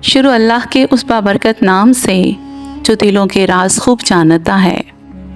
شروع اللہ کے اس بابرکت نام سے جو دلوں کے راز خوب جانتا ہے۔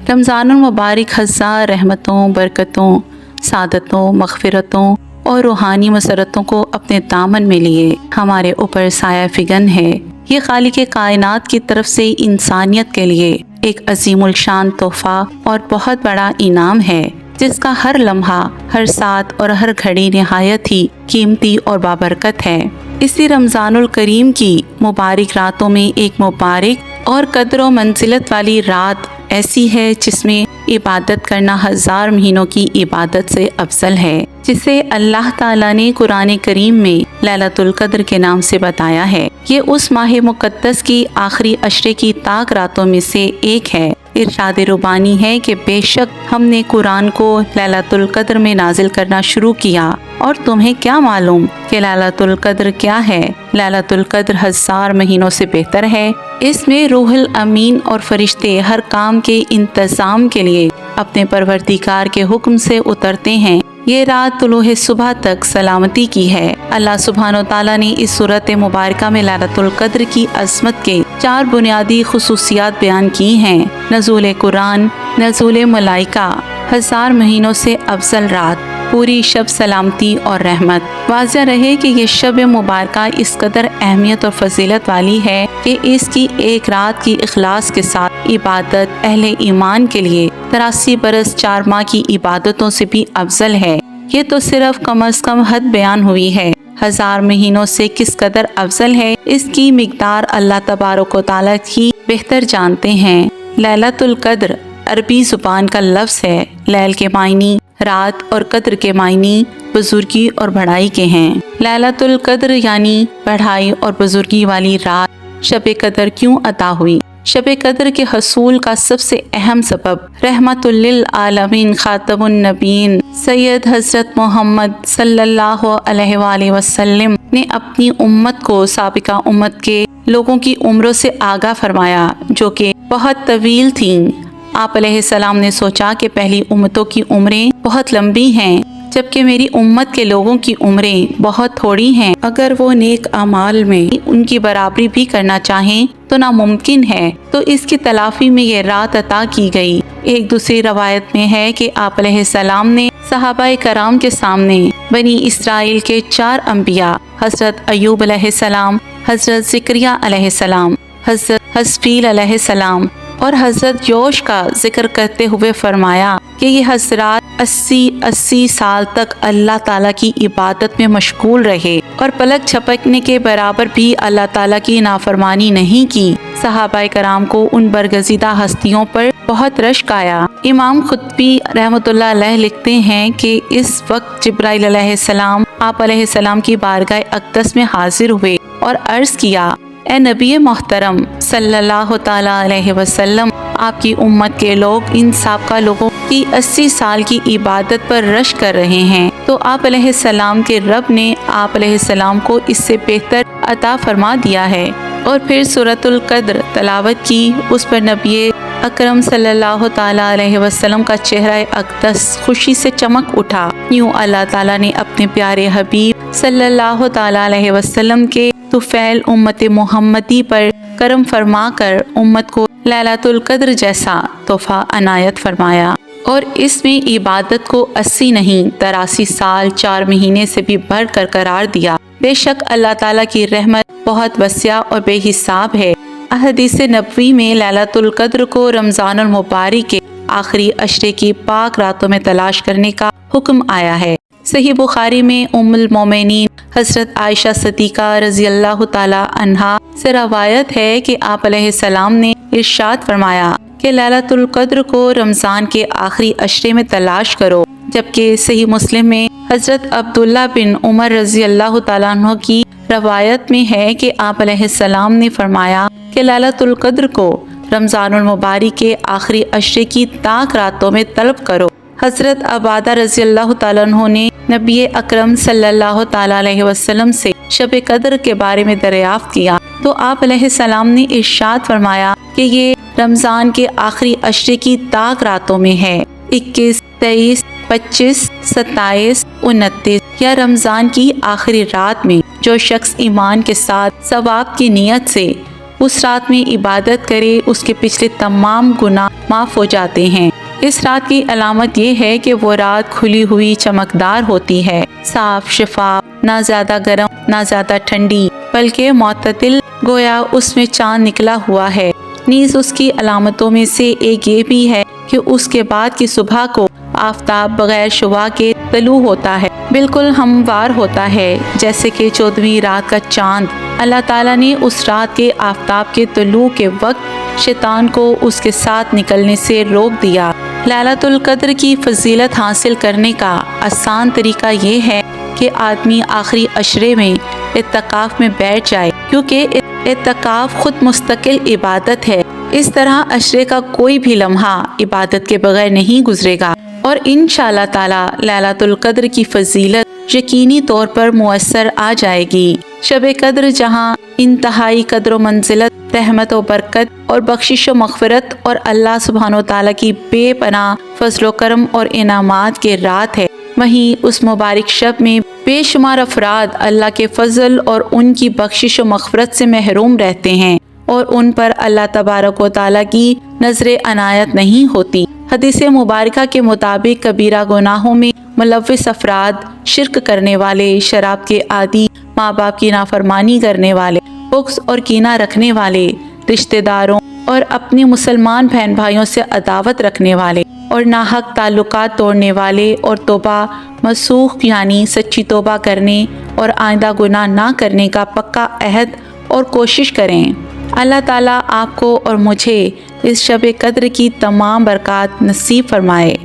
رمضان المبارک ہزار رحمتوں، برکتوں، سعادتوں، مغفرتوں اور روحانی مسرتوں کو اپنے دامن میں لیے ہمارے اوپر سایہ فگن ہے۔ یہ خالق کائنات کی طرف سے انسانیت کے لیے ایک عظیم الشان تحفہ اور بہت بڑا انعام ہے، جس کا ہر لمحہ، ہر ساتھ اور ہر گھڑی نہایت ہی قیمتی اور بابرکت ہے۔ اسی رمضان الکریم کی مبارک راتوں میں ایک مبارک اور قدر و منزلت والی رات ایسی ہے جس میں عبادت کرنا ہزار مہینوں کی عبادت سے افضل ہے، جسے اللہ تعالیٰ نے قرآن کریم میں لیلۃ القدر کے نام سے بتایا ہے۔ یہ اس ماہ مقدس کی آخری عشرے کی طاق راتوں میں سے ایک ہے۔ ارشاد ربانی ہے کہ بے شک ہم نے قرآن کو لیلۃ القدر میں نازل کرنا شروع کیا، اور تمہیں کیا معلوم کہ لیلۃ القدر کیا ہے؟ لیلۃ القدر ہزار مہینوں سے بہتر ہے۔ اس میں روح الامین اور فرشتے ہر کام کے انتظام کے لیے اپنے پروردگار کے حکم سے اترتے ہیں۔ یہ رات طلوع صبح تک سلامتی کی ہے۔ اللہ سبحانہ و تعالیٰ نے اس سورت مبارکہ میں لیلۃ القدر کی عظمت کے 4 بنیادی خصوصیات بیان کی ہیں: نزول قرآن، نزول ملائکہ، ہزار مہینوں سے افضل رات، پوری شب سلامتی اور رحمت۔ واضح رہے کہ یہ شب مبارکہ اس قدر اہمیت اور فضیلت والی ہے کہ اس کی ایک رات کی اخلاص کے ساتھ عبادت اہل ایمان کے لیے 83 برس 4 ماہ کی عبادتوں سے بھی افضل ہے۔ یہ تو صرف کم از کم حد بیان ہوئی ہے۔ ہزار مہینوں سے کس قدر افضل ہے، اس کی مقدار اللہ تبارک و تعالیٰ ہی بہتر جانتے ہیں۔ لیلۃ القدر عربی زبان کا لفظ ہے۔ لیل کے معنی رات اور قدر کے معنی بزرگی اور بڑائی کے ہیں۔ لیلۃ القدر یعنی بڑائی اور بزرگی والی رات شب قدر کیوں عطا ہوئی؟ شب قدر کے حصول کا سب سے اہم سبب رحمت للعالمین خاتم النبیین سید حضرت محمد صلی اللہ علیہ وآلہ وسلم نے اپنی امت کو سابقہ امت کے لوگوں کی عمروں سے آگاہ فرمایا، جو کہ بہت طویل تھیں۔ آپ علیہ السلام نے سوچا کہ پہلی امتوں کی عمریں بہت لمبی ہیں، جبکہ میری امت کے لوگوں کی عمریں بہت تھوڑی ہیں۔ اگر وہ نیک اعمال میں ان کی برابری بھی کرنا چاہیں تو ناممکن ہے، تو اس کی تلافی میں یہ رات عطا کی گئی۔ ایک دوسری روایت میں ہے کہ آپ علیہ السلام نے صحابہ کرام کے سامنے بنی اسرائیل کے 4 انبیاء حضرت ایوب علیہ السلام، حضرت زکریا علیہ السلام، حضرت حزقیل علیہ السلام اور حضرت یوش کا ذکر کرتے ہوئے فرمایا کہ یہ حضرات 80 سال تک اللہ تعالیٰ کی عبادت میں مشغول رہے اور پلک جھپکنے کے برابر بھی اللہ تعالیٰ کی نافرمانی نہیں کی۔ صحابہ کرام کو ان برگزیدہ ہستیوں پر بہت رشک آیا۔ امام قطبی رحمۃ اللہ علیہ لکھتے ہیں کہ اس وقت جبرائیل علیہ السلام آپ علیہ السلام کی بارگاہ اقدس میں حاضر ہوئے اور عرض کیا، اے نبی محترم صلی اللہ تعالیٰ علیہ وسلم، آپ کی امت کے لوگ ان سابقہ لوگوں کی 80 سال کی عبادت پر رشک کر رہے ہیں، تو آپ علیہ السلام کے رب نے آپ علیہ السلام کو اس سے بہتر عطا فرما دیا ہے۔ اور پھر سورۃ القدر تلاوت کی، اس پر نبی اکرم صلی اللہ تعالیٰ علیہ وسلم کا چہرہ اقدس خوشی سے چمک اٹھا۔ یوں اللہ تعالیٰ نے اپنے پیارے حبیب صلی اللہ تعالیٰ علیہ وسلم کے طفیل امت محمدی پر کرم فرما کر امت کو لیلۃ القدر جیسا تحفہ عنایت فرمایا، اور اس میں عبادت کو 80 نہیں 83 سال 4 مہینے سے بھی بڑھ کر قرار دیا۔ بے شک اللہ تعالیٰ کی رحمت بہت وسیع اور بے حساب ہے۔ احادیث نبوی میں لیلۃ القدر کو رمضان المبارک کے آخری عشرے کی پاک راتوں میں تلاش کرنے کا حکم آیا ہے۔ صحیح بخاری میں ام المومنین حضرت عائشہ صدیقہ رضی اللہ تعالی عنہا سے روایت ہے کہ آپ علیہ السلام نے ارشاد فرمایا کہ لیلۃ القدر کو رمضان کے آخری عشرے میں تلاش کرو، جبکہ صحیح مسلم میں حضرت عبداللہ بن عمر رضی اللہ تعالیٰ عنہ کی روایت میں ہے کہ آپ علیہ السلام نے فرمایا کہ لیلۃ القدر کو رمضان المبارک کے آخری عشرے کی طاق راتوں میں طلب کرو۔ حضرت عبادہ رضی اللہ تعالیٰ عنہ نے نبی اکرم صلی اللہ تعالیٰ علیہ وسلم سے شب قدر کے بارے میں دریافت کیا تو آپ علیہ السلام نے ارشاد فرمایا کہ یہ رمضان کے آخری عشرے کی طاق راتوں میں ہے، 21، 23، 25، 27، 29 یا رمضان کی آخری رات میں جو شخص ایمان کے ساتھ ثواب کی نیت سے اس رات میں عبادت کرے اس کے پچھلے تمام گناہ معاف ہو جاتے ہیں۔ اس رات کی علامت یہ ہے کہ وہ رات کھلی ہوئی چمکدار ہوتی ہے، صاف شفاف، نہ زیادہ گرم نہ زیادہ ٹھنڈی، بلکہ معتدل، گویا اس میں چاند نکلا ہوا ہے۔ نیز اس کی علامتوں میں سے ایک یہ بھی ہے کہ اس کے بعد کی صبح کو آفتاب بغیر شعاع کے طلوع ہوتا ہے، بالکل ہموار ہوتا ہے جیسے کہ 14ویں رات کا چاند۔ اللہ تعالیٰ نے اس رات کے آفتاب کے طلوع کے وقت شیطان کو اس کے ساتھ نکلنے سے روک دیا۔ لیلۃ القدر کی فضیلت حاصل کرنے کا آسان طریقہ یہ ہے کہ آدمی آخری عشرے میں اعتکاف میں بیٹھ جائے، کیونکہ اعتکاف خود مستقل عبادت ہے۔ اس طرح عشرے کا کوئی بھی لمحہ عبادت کے بغیر نہیں گزرے گا، اور انشاءاللہ تعالی لیلۃ القدر کی فضیلت یقینی طور پر میسر آ جائے گی۔ شب قدر جہاں انتہائی قدر و منزلت، رحمت و برکت اور بخشش و مغفرت اور اللہ سبحانہ و تعالیٰ کی بے پناہ فضل و کرم اور انعامات کے رات ہے، وہیں اس مبارک شب میں بے شمار افراد اللہ کے فضل اور ان کی بخشش و مغفرت سے محروم رہتے ہیں، اور ان پر اللہ تبارک و تعالیٰ کی نظر عنایت نہیں ہوتی۔ حدیث مبارکہ کے مطابق کبیرہ گناہوں میں ملوث افراد، شرک کرنے والے، شراب کے عادی، ماں باپ کی نافرمانی کرنے والے، بغض اور کینہ رکھنے والے، رشتہ داروں اور اپنے مسلمان بہن بھائیوں سے عداوت رکھنے والے، اور ناحق تعلقات توڑنے والے، اور توبہ مسوخ یعنی سچی توبہ کرنے اور آئندہ گناہ نہ کرنے کا پکا عہد اور کوشش کریں۔ اللہ تعالیٰ آپ کو اور مجھے اس شب قدر کی تمام برکات نصیب فرمائے۔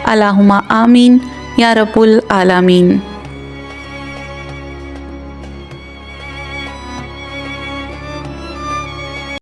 اللہم آمین یا رب العالمین۔